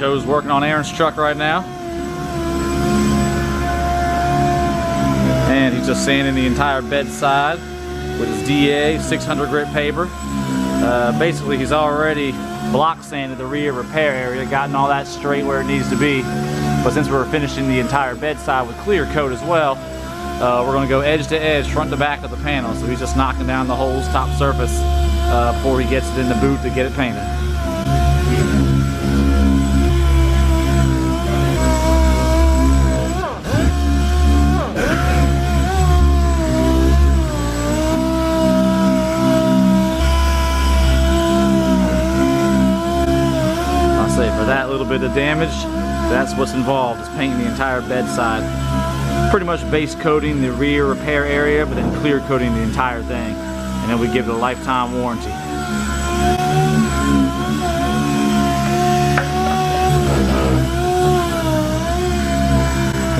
Joe's working on Aaron's truck right now. And he's just sanding the entire bedside with his DA 600 grit paper. Basically, he's already block sanded the rear repair area, gotten all that straight where it needs to be. But since we're finishing the entire bedside with clear coat as well, we're going to go edge to edge, front to back of the panel. So he's just knocking down the holes, top surface, before he gets it in the boot to get it painted. For that little bit of damage, that's what's involved, is painting the entire bedside. Pretty much base coating the rear repair area, but then clear coating the entire thing. And then we give it a lifetime warranty.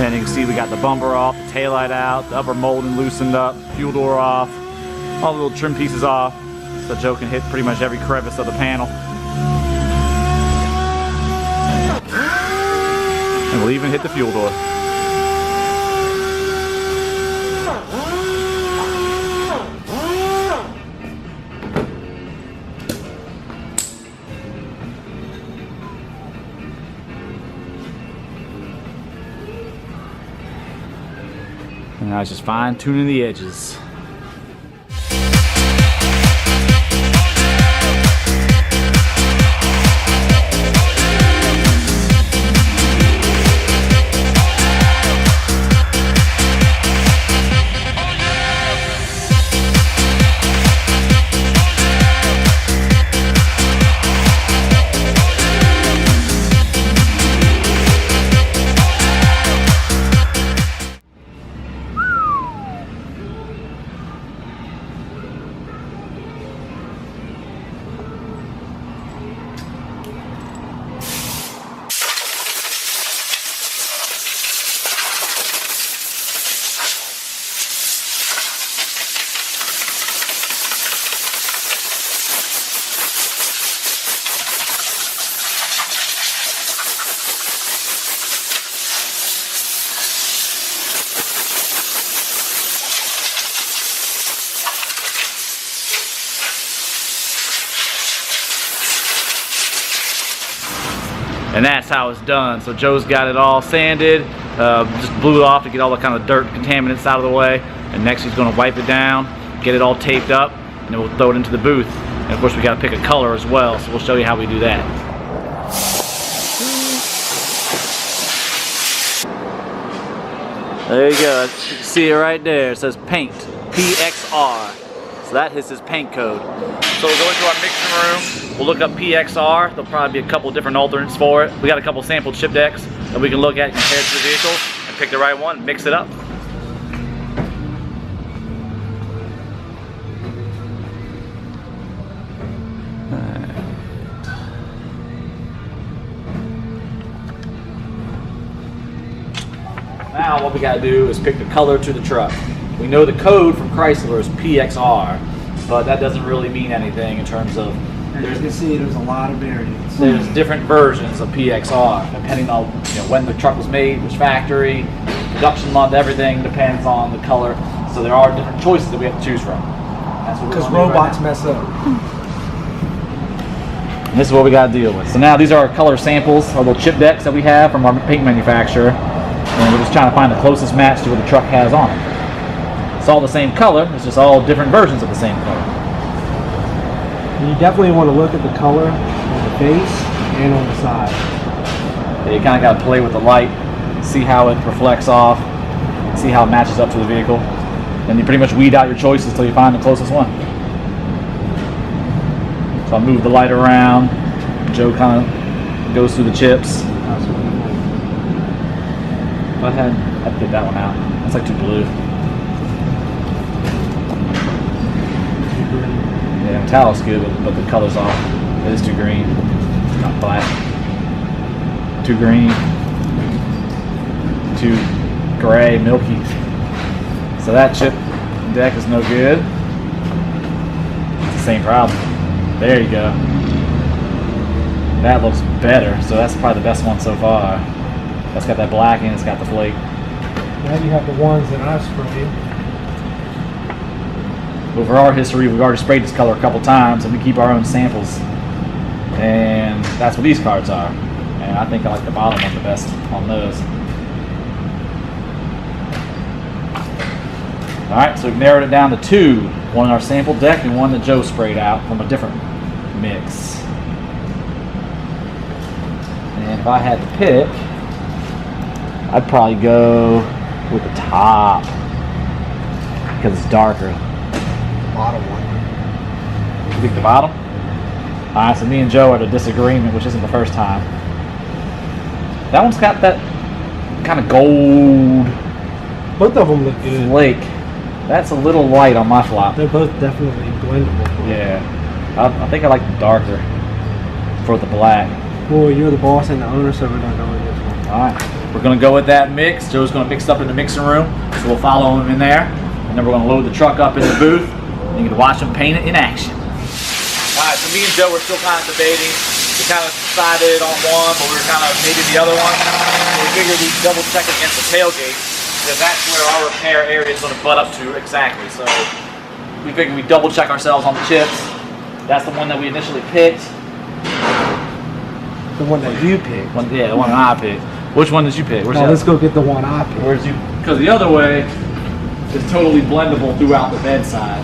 And you can see we got the bumper off, the taillight out, the upper molding loosened up, fuel door off, all the little trim pieces off, so Joe can hit pretty much every crevice of the panel. And we'll even hit the fuel door. And now it's just fine tuning the edges. And that's how it's done. So Joe's got it all sanded, just blew it off to get all the kind of dirt contaminants out of the way. And next he's gonna wipe it down, get it all taped up, and then we'll throw it into the booth. And of course we gotta pick a color as well, so we'll show you how we do that. There you go, you can see it right there. It says paint, PXR. So that is his paint code. So we'll go into our mixing room, we'll look up PXR, there'll probably be a couple different alternates for it. We got a couple sample chip decks that we can look at, compare it to the vehicle, and pick the right one, mix it up. Now what we got to do is pick the color to the truck. We know the code from Chrysler is PXR, but that doesn't really mean anything in terms of... As you can see, there's a lot of variants. There's different versions of PXR, depending on when the truck was made, which factory, production month, everything depends on the color. So there are different choices that we have to choose from. Because robots mess up. And this is what we got to deal with. So now these are our color samples, our little chip decks that we have from our paint manufacturer. And we're just trying to find the closest match to what the truck has on it. It's all the same color, it's just all different versions of the same color. You definitely want to look at the color on the face and on the side. Yeah, you kind of got to play with the light, see how it reflects off, see how it matches up to the vehicle. And you pretty much weed out your choices until you find the closest one. So I move the light around, Joe kind of goes through the chips. Go ahead, I'd get that one out. That's like too blue. Yeah, metallic's good, but the color's off. It is too green. It's not black. Too green. Too gray, milky. So that chip deck is no good. It's the same problem. There you go. That looks better, so that's probably the best one so far. That's got that black and it's got the flake. Now you have the ones that I've sprayed. Over our history, we've already sprayed this color a couple times, and we keep our own samples. And that's what these cards are. And I think I like the bottom one the best on those. Alright, so we've narrowed it down to 2. One in our sample deck and one that Joe sprayed out from a different mix. And if I had to pick, I'd probably go with the top because it's darker. Bottom one. You think the bottom? Alright, so me and Joe are at a disagreement, which isn't the first time. That one's got that kind of gold Both of them look good. flake. That's a little light on my flop. They're both definitely blendable. Yeah. I think I like the darker for the black. Boy, you're the boss and the owner, so we're not going this one. Alright, we're going to go with that mix. Joe's going to mix it up in the mixing room, so we'll follow him in there. And then we're going to load the truck up in the booth, and you can watch him paint it in action. Alright, so me and Joe were still kind of debating. We kind of decided on one, but we were kind of maybe the other one. So we figured we'd double check against the tailgate, because that's where our repair area is going to butt up to exactly. So we figured we'd double check ourselves on the chips. That's the one that we initially picked. The one that you picked. Yeah, the one that I picked. Which one did you pick? No, let's go get the one I picked. Where's you? Because the other way is totally blendable throughout the bedside.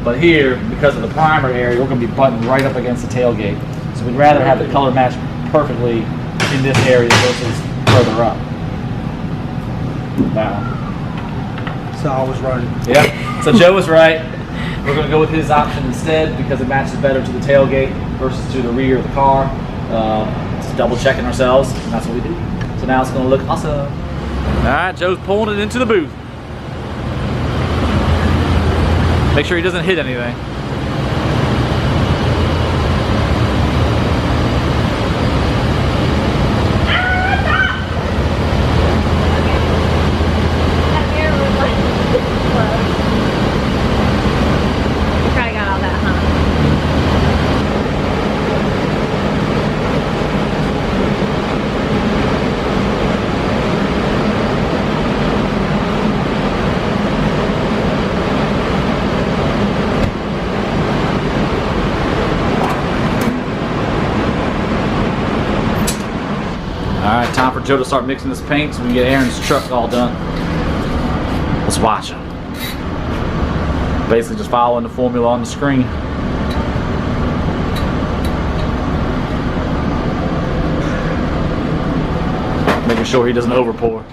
But here, because of the primer area, we're going to be buttoned right up against the tailgate. So we'd rather have the color match perfectly in this area versus further up. That one. So I was running. Yeah. So Joe was right. We're going to go with his option instead because it matches better to the tailgate versus to the rear of the car. Just double checking ourselves, and that's what we do. So now it's going to look awesome. All right, Joe's pulling it into the booth. Make sure he doesn't hit anything. Alright, time for Joe to start mixing this paint so we can get Aaron's truck all done. Let's watch him. Basically just following the formula on the screen. Making sure he doesn't overpour.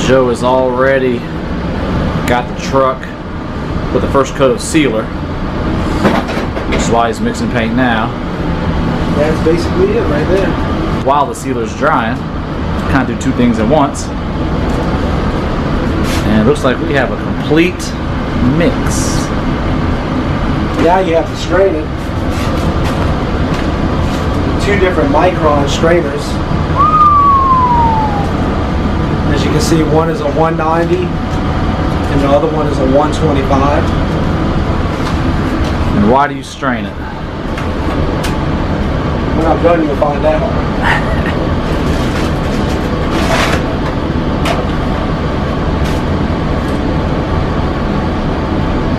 Joe has already got the truck with the first coat of sealer. That's why he's mixing paint now. That's basically it right there. While the sealer's drying, kind of do two things at once. And it looks like we have a complete mix. Now you have to strain it. 2 different micron strainers. As you can see, one is a 190 and the other one is a 125. And why do you strain it? When I'm done, you'll find out.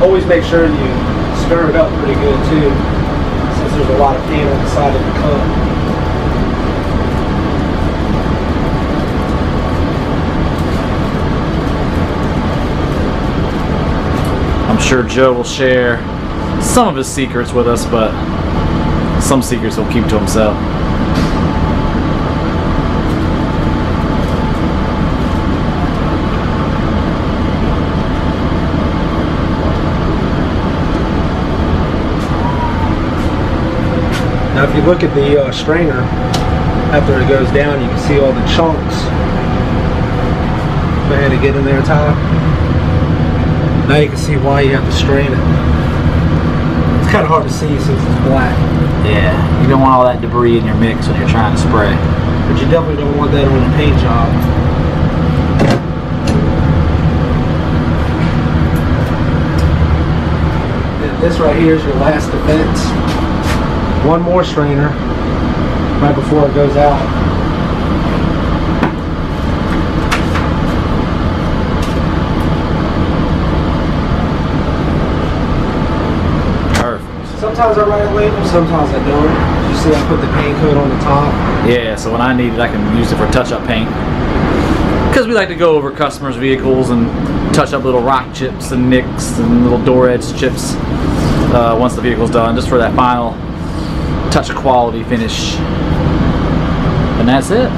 Always make sure you stir it up pretty good too, since there's a lot of paint on the side of the cup. I'm sure Joe will share some of his secrets with us, but some secrets he'll keep to himself. Now if you look at the strainer, after it goes down, you can see all the chunks. Go ahead and get in there, Tyler. Now you can see why you have to strain it. It's kind of hard to see since it's black. Yeah, you don't want all that debris in your mix when you're trying to spray. But you definitely don't want that on a paint job. And this right here is your last defense. One more strainer right before it goes out. Sometimes I write a label, sometimes I don't. You see I put the paint coat on the top. Yeah, so when I need it, I can use it for touch-up paint. Because we like to go over customers' vehicles and touch up little rock chips and nicks and little door edge chips once the vehicle's done, just for that final touch of quality finish. And that's it.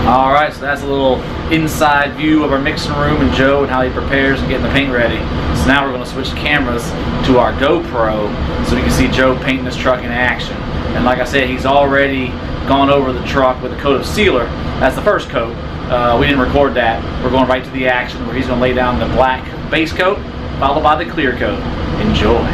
All right, so that's a little inside view of our mixing room and Joe and how he prepares and getting the paint ready. So now we're going to switch cameras to our GoPro so we can see Joe painting this truck in action. And like I said, he's already gone over the truck with a coat of sealer. That's the first coat. We didn't record that. We're going right to the action where he's going to lay down the black base coat followed by the clear coat. Enjoy.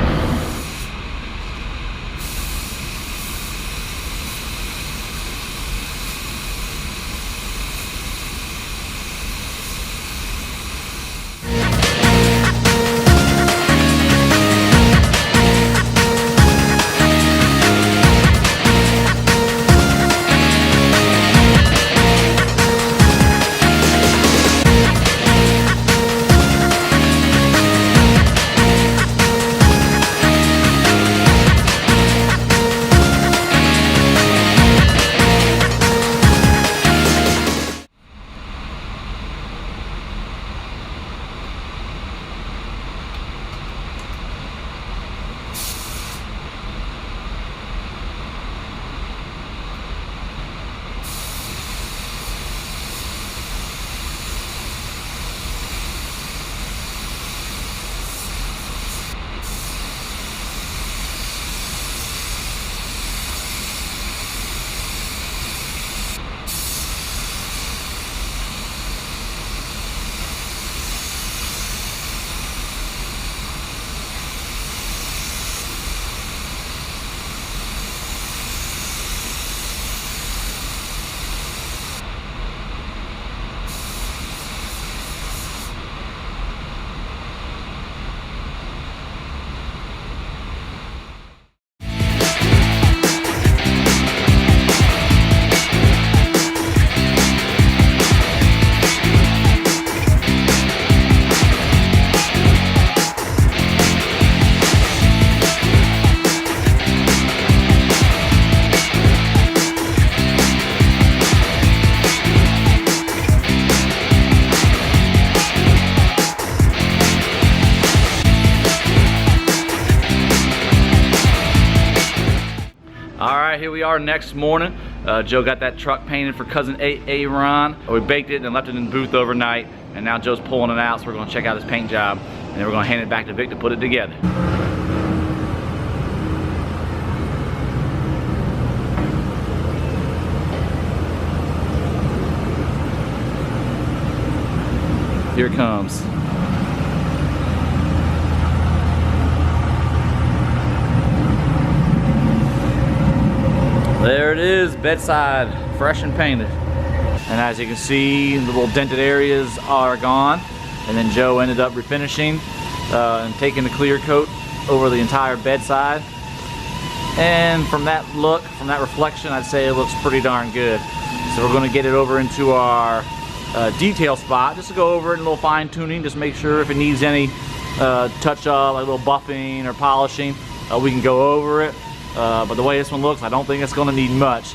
Alright, here we are next morning. Joe got that truck painted for cousin Aaron. We baked it and left it in the booth overnight, and now Joe's pulling it out, so we're going to check out his paint job, and then we're going to hand it back to Vic to put it together. Here it comes. There it is, bedside, fresh and painted. And as you can see, the little dented areas are gone. And then Joe ended up refinishing and taking the clear coat over the entire bedside. And from that look, from that reflection, I'd say it looks pretty darn good. So we're going to get it over into our detail spot, just to go over it in a little fine tuning, just make sure if it needs any touch up, like a little buffing or polishing, we can go over it. But the way this one looks, I don't think it's going to need much.